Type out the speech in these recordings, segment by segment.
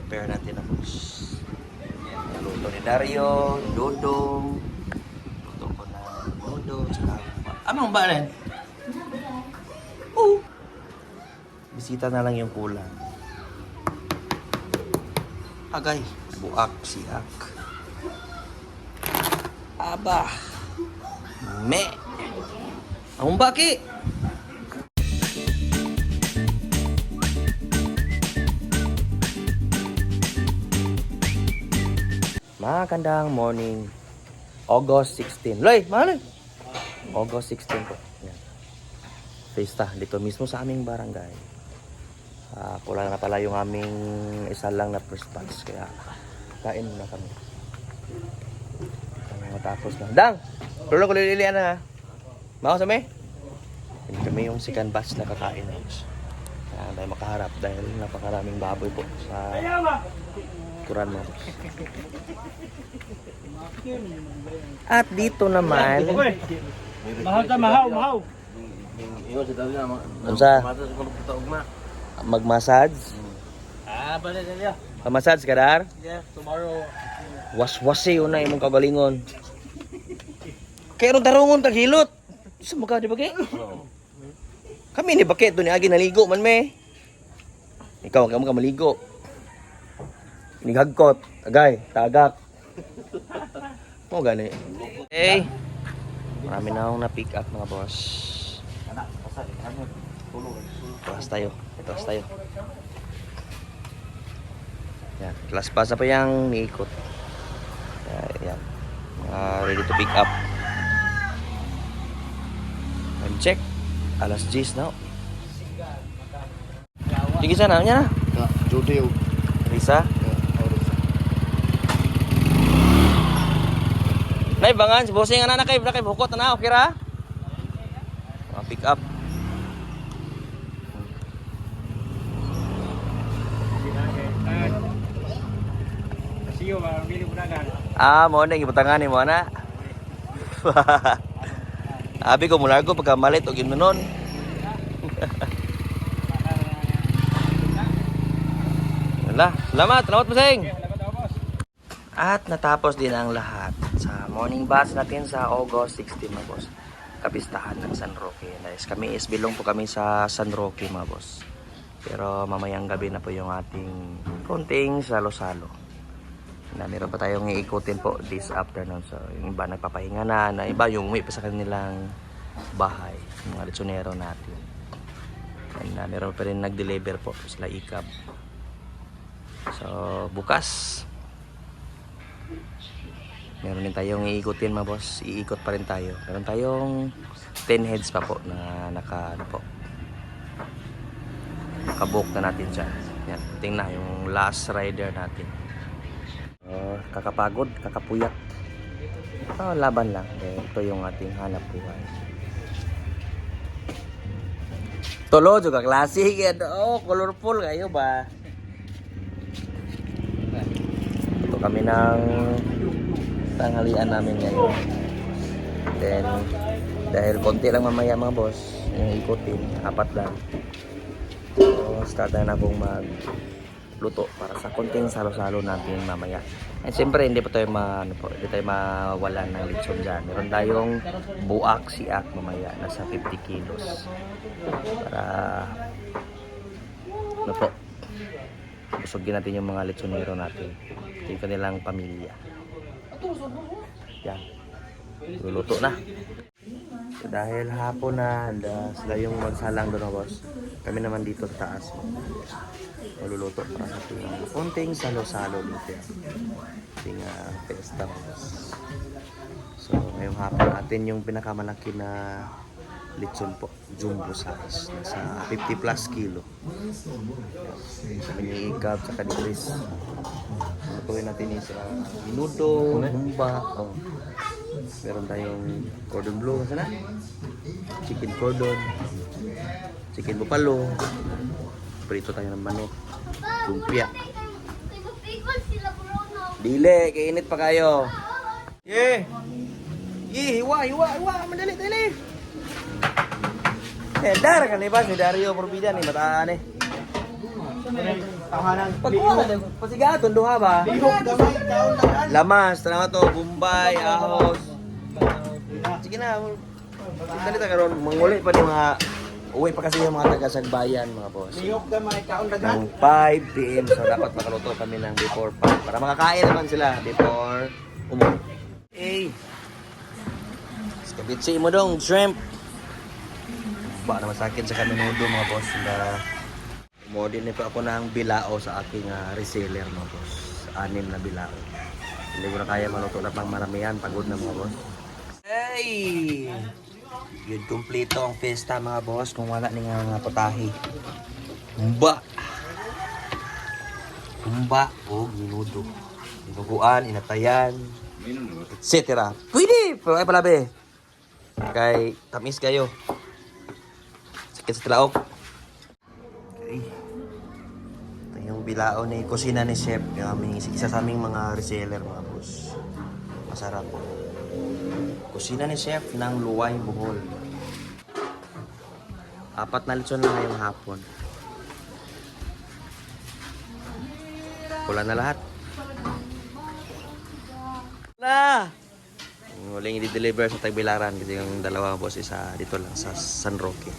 prepare natin na boss. Luto ni Dario, Dodong. Luto ko na Dodong. Anong ba rin? Oh! Bisita na lang yung kulang. Agay, buak, siak. Aba. Me. Ang baki. Magandang morning. August 16. Loy, mahal. August 16 po. Yan. Fiesta dito mismo sa aming barangay. Kulang na pala yung aming isa lang na first batch. Kaya kain muna kami. Matapos na. Dang! Tulog ko lililian na ha. Makaw sa me? Hindi kami yung second batch na kakain. Dahil makaharap dahil napakaraming baboy po sa kuran mo. At dito naman Mahaw. Unsa? Magmassage? Bala na niya. Massage ka dar? Yeah, tomorrow. Was-wasi yun na imong kagalingon. Kaya ron tarungon taghilot. Sa mukha di ba kay? Kami ni bakit doon agi naligo man me. Ikaw ka maligo. Nighagkot, agay, tagak. Mo gani. Hey. Marami na akong na-pick up mga boss. Taas tayo. Yan, class pass na pa yung niikot. Yan. Ready to pick up. Time check. Alas 10 na. Sige sana, niya na. Judy o Risa. Nay bangan si bossing ana na kay bukot na okay ra? Pick up. Siyo ba ang bili budagan? Mo na gibutangan ni mo na. Abi ko mulargo pagka malit og imnon. Wala, salamat bossing. At natapos din ang lahat sa morning batch natin sa August 16 mga boss. Kapistahan ng San Roque. Guys, kami is bilong po kami sa San Roque mga boss. Pero mamayang gabi na po yung ating konting salo-salo. Meron pa tayong iikutin po this afternoon. So yung iba nagpapahinga na iba yung umuwi pa sa kanilang bahay. Yung mga lechonero natin. And meron pa rin nag-deliver po sila ikab. So bukas meron din tayong iikutin mga boss. Iikot pa rin tayo. Meron tayong 10 heads pa po na nakabook na natin dyan. Yan, tingnan yung last rider natin. Kakapagod, kakapuyat. Laban lang. Ito yung ating hanap buhay. Tolo juga klasik. Colorful kayo ba? Ito kami ng tanghalian namin ngayon. Then dahil konti lang mamaya mga boss yung ikutin, 4 lang. So start na akong magluto para sa konting salo-salo natin mamaya. And siyempre hindi tayo mawalan ng lechon dyan. Meron tayong buak siak mamaya, nasa 50 kilos para busogin natin yung mga lechonero natin, yung kanilang pamilya. Yan. Luluto na. So, dahil hapon na, sila yung magsalang doon, boss. Kami naman dito sa taas. Maluluto para sa konting salo-salo dito. Ting pesta, boss. So, ngayong hapon natin yung pinakamalaki na lechon po. Jumbo size. Nasa 50 plus kilo. Kami ikab sa kanibris. Tuloy natin sa minudo, humba. Meron tayong cordon bleu. Sana? Chicken cordon. Chicken bupalo. Prito tayo ng manok. Lumpia. Dile, kainit pa kayo. Hiwa. Madali. Dar kan ni ba si Dario Probidan ni mataan eh. Tahanan. Pagkuha ka na, pasigaton, duha ba? Lamas, tanawa to, Bombay, Ahos. Sige na, dali ta karon manguli pa ni mga uwi pa kasi yung mga taga Sagbayan mga boss. Lihok gamay, kaon dagan. Ng 5 PM, so dapat makaluto kami ng before 5 para makakain naman sila before umuwi. Hey! Skabitsi mo dong, shrimp! Ba naman sa akin sa kaminudo mga boss na umorder nito ako ng bilao sa aking reseller mga boss. 6 na bilao. Hindi ko na kaya maluto na pang maramihan, pagod na mga boss. Hey! Yun, kumpleto ang fiesta mga boss kung wala ni nga putahe. Humba! Humba o minudo. Inuguan, inatayan, etc. Pwede! Pero ay palabi. Kay tamis kayo. Sakit sa tilaok. Okay. Ito yung bilao ni kusina ni Chef. Isa sa aming mga reseller mga boss. Masarap po. Kusina ni Chef ng Luway, Bohol. 4 na litson na ngayong hapon. Pula na lahat. Na! Huling i-deliver sa Tagbilaran kasi yung dalawa boss isa dito lang sa San Roque.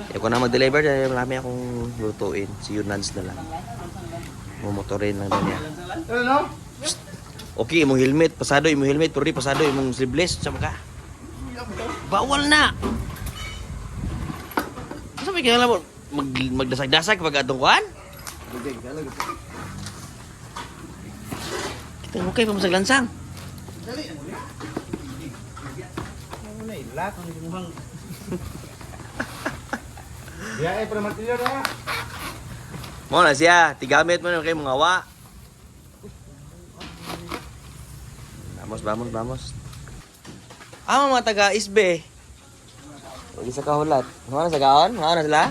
Kaya kung na mag-deliver dahil marami akong lutuin. Si Yunads na lang. Mumotorin lang din niya. Okay, imong helmet, pasado imong helmet, pero di pasado imong sleeveless, sama ka. Bawal na. Sabi kaya lang magdasag-dasag pag atong kuan. Kita mo kay pamasaglansang. Ilat ang imuhang. Diya para matilyo na. Mo na siya, tigamit mo na kay mga awa. Vamos. Mga taga Isbe. Lagi sa kahulat. Mga na sa gaon? Mga na sila?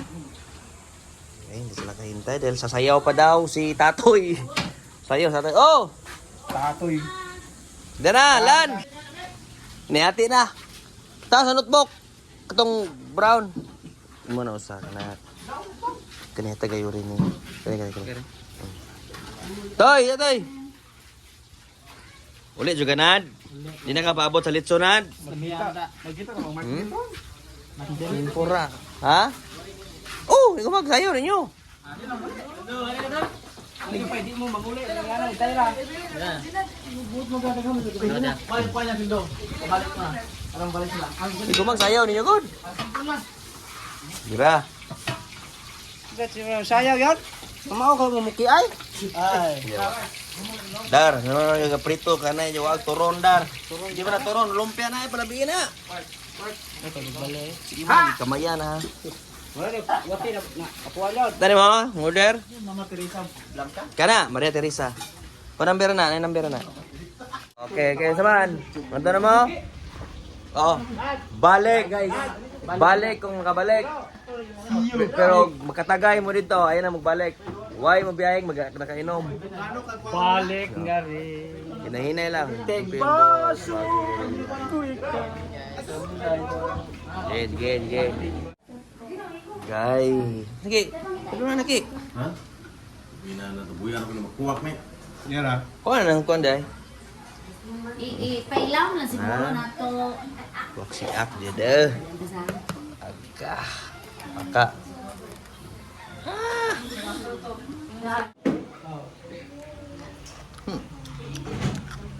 Eh, hindi sila kahintay dahil sasayaw pa daw si Tatoy. Sayaw. Oh! Tatoy. Diyan na, Lan! Nihati na. Taas sa notebook. Katong brown. Hindi mo na usa. Kanina tagayo rin eh. Kanina. Toy! Ulit juga nad. Di na ka paabot sa litsonad. Magkita ka bang magkita? Pura. Ha? Oh, ikaw magsayo ninyo. Hindi pa hindi mo manguli ng ano, tayo lang. Buot mo ganda kamo dito. Balik pa niya sindo. Balik na. Anong balik sila? Ikaw magsayaw ninyo god. Gira. Sayang yan. Mamaw ka mo muki ay. Ay. Dar, no yung prito kana yung wag turon dar. Di ba na turon lumpia na palabi na. Ito balik. Sige mo kamayan ha. Wala ni wati na kapualon. Tani mo, order. Mama Teresa Blanca. Kana, Maria Teresa. Pa number na, number na. Okay, saman. Ano na mo? Oh, balik guys. Balik kung makabalik. Pero makatagay mo dito, ayun na magbalik. Why mo biyayeng nakainom? Balik nga rin. Hinahinay lang. Tegbaso. Sige. Gay. Sige, ano na naki? Ha? Hindi na natubuyan ako na magkuwak na. Yan ah. Kung ano nang kuwan day? Ipailaw na siguro Ah. na to. Wak si ak dia deh. Agak. Maka.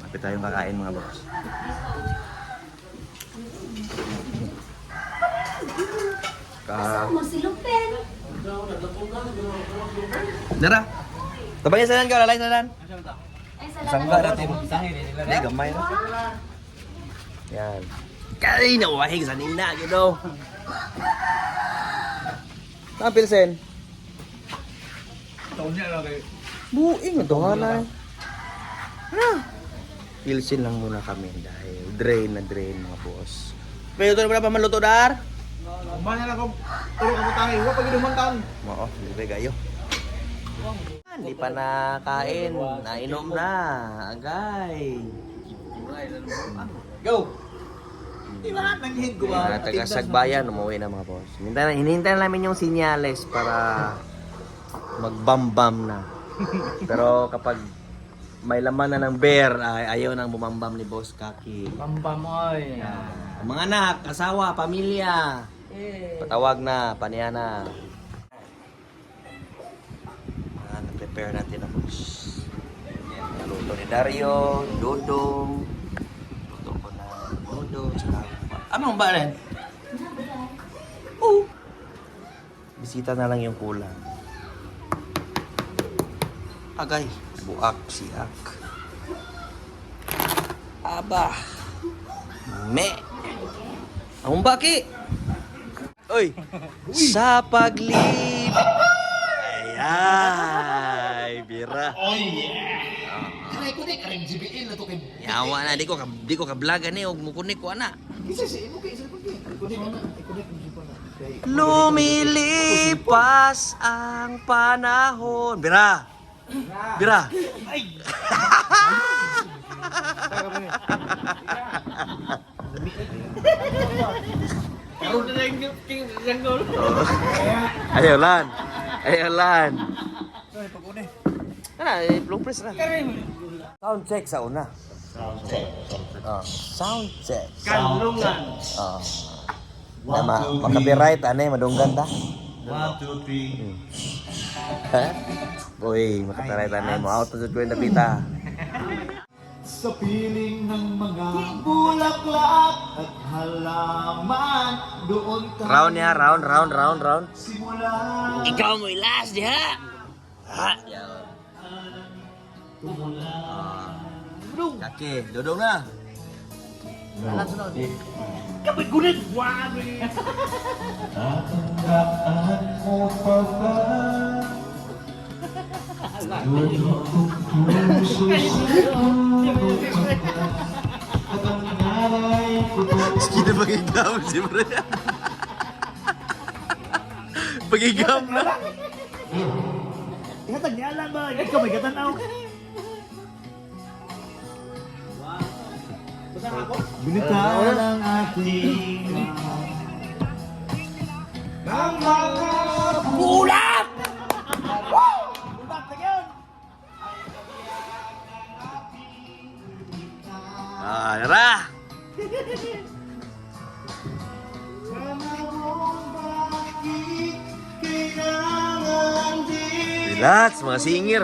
Tapi tayong kakain mga boss. Mo si Lupin. Nara. Tabangin sa ka, lalay sa lan. Ay, Sangga natin. Sangin Hindi, gamay na. Yan. Kaya nawahig sa nina, gitu. Pilsen. Taon niya lang kay. Buing, ito na. Pilsen lang muna kami dahil drain mga boss. Pero ito na pala pa maluto dar? Umanya na ko. Tulog ako tayo. Huwag pag inumantan. Oo, libre kayo. Hindi pa nakain, nainom na, agay. Go. Di ba nang hit ko ba? Mga taga Sagbayan, umuwi na mga boss. Hinihintay na namin yung sinyales para magbambam na. Pero kapag may laman na ng bear, ay ayaw nang bumambam ni Boss Kaki. Pambamoy. Mga anak, asawa, pamilya. Patawag na, paniya na. Nag-prepare natin ang boss. Naluto ni Dario, Dodong. Luto ko na Dodong. Anong ba rin? Bisita na lang yung kulang. Agay, buak, siak. Aba. Me. Ang baki. Oy. Sa paglib. Ay, bira. Oh yeah! Kanay ko ni, karang GBL na to kay... Yawa na, di ko ka-vlog ani, huwag mo kunik ko ana. Isa siya, mo kay isa pag Lumilipas ang panahon. Bira. Bira. Ayaw lan. Ayaw lan. Ano, long press na. Sound check sa una. Sound check. Kanlungan. Makabirait, madunggan ta. 1, 2, 3. Boy, makabirait, mo out to the pita. Sa piling ng mga bulaklak at halaman, doon tayo Round ya, round. simula. Ikaw mo ilas diha. Ha? Kaki, dudong na. Kapit gunit. Wabi. Tatandaan mo pa ba? Puso at ang nalay ko Kita pagigam si Bre. Pagigam na. Ihatag niya alam ba? Ikaw may gatanaw. binitawan ang ating ang mga Ulat! Ulat na yun! Yara. Relax, mga singer.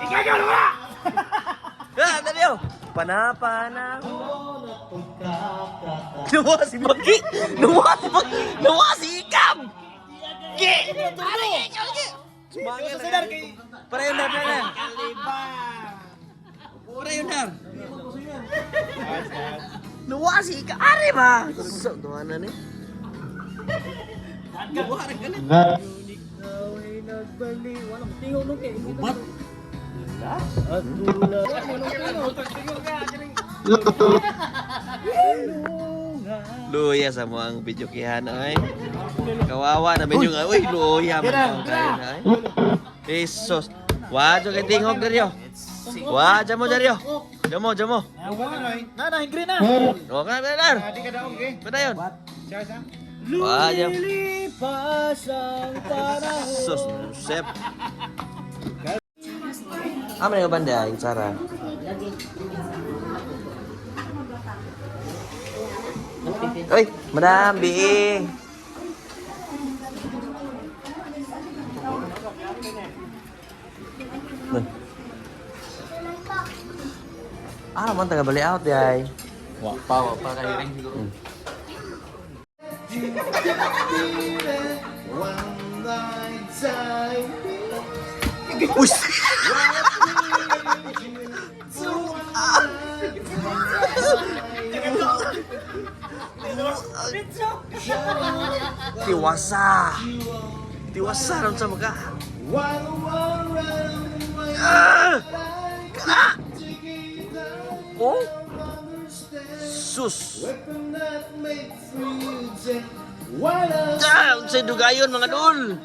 Ikagano ka! Dali oh. Panapana. Nawa si Bagi. Nawa si Ikam. Gi. Ano gi? Sumangin na sadar kay. Para yun dar. Para yun dar. Nawa si Ikam. Ari ba? So, tuwa na ni. Buharag ka na. Ubat. Luya sa mo ang video kihan ay. Kawawa naman yung uy luya man ay. Jesus. Wadyo kay tingog deryo. Wadyo mo deryo. Jamo. Na, green na! O ka belar. Di ka daog eh. Padayon. Siya. Wadyo. Lumilipas ang Sus, sep. Ano yung banda yung Sarah? Uy, Madam Biing. Man taga balik out yay. Pa kahiring siguro. Uy! Tiwasa ron sa mga. Oh? Sus! Sa dugayon mga dul!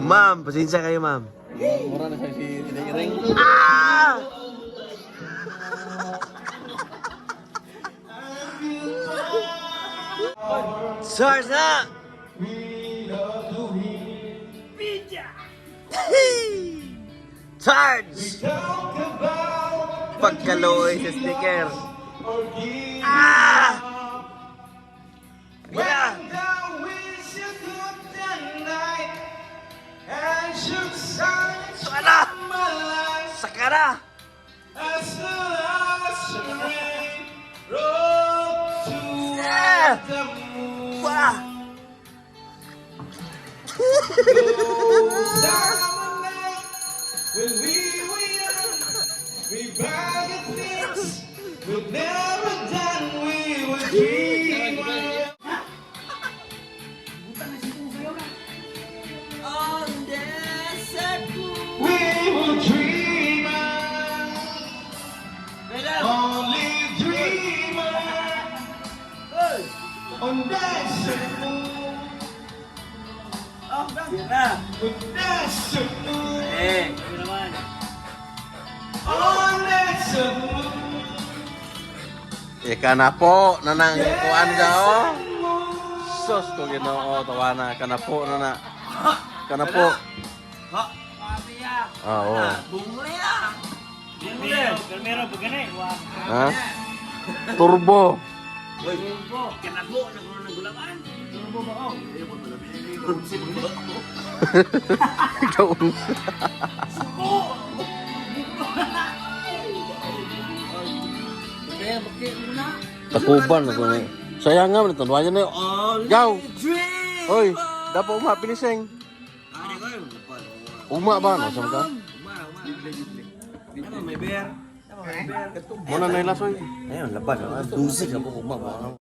Ma'am, pasensya kayo, ma'am. Mura na siya si Iring. Ah! Charge na! Charge! Pagkaloy sa sticker. Ah! Wala! Sakara! Sakara! Ah! Wah! When we were young, we bargained things we've never done. We were dreamers. We were dreamers. Only dreamers. On desert moon. On desert moon. On desert moon. Ika na po, nanang kuan daw. Sos ko Ginoo, tawana ka na po na. Kana po. Oo. Ha? Turbo. Ikaw unsa? Takuban ako ni. Sayang nga man tanwayan na. Gaw. Hoy, dapat piniseng. Uma ba no sama ka? Muna na ilasoy. Ayun, laban. Dusig ako, umama.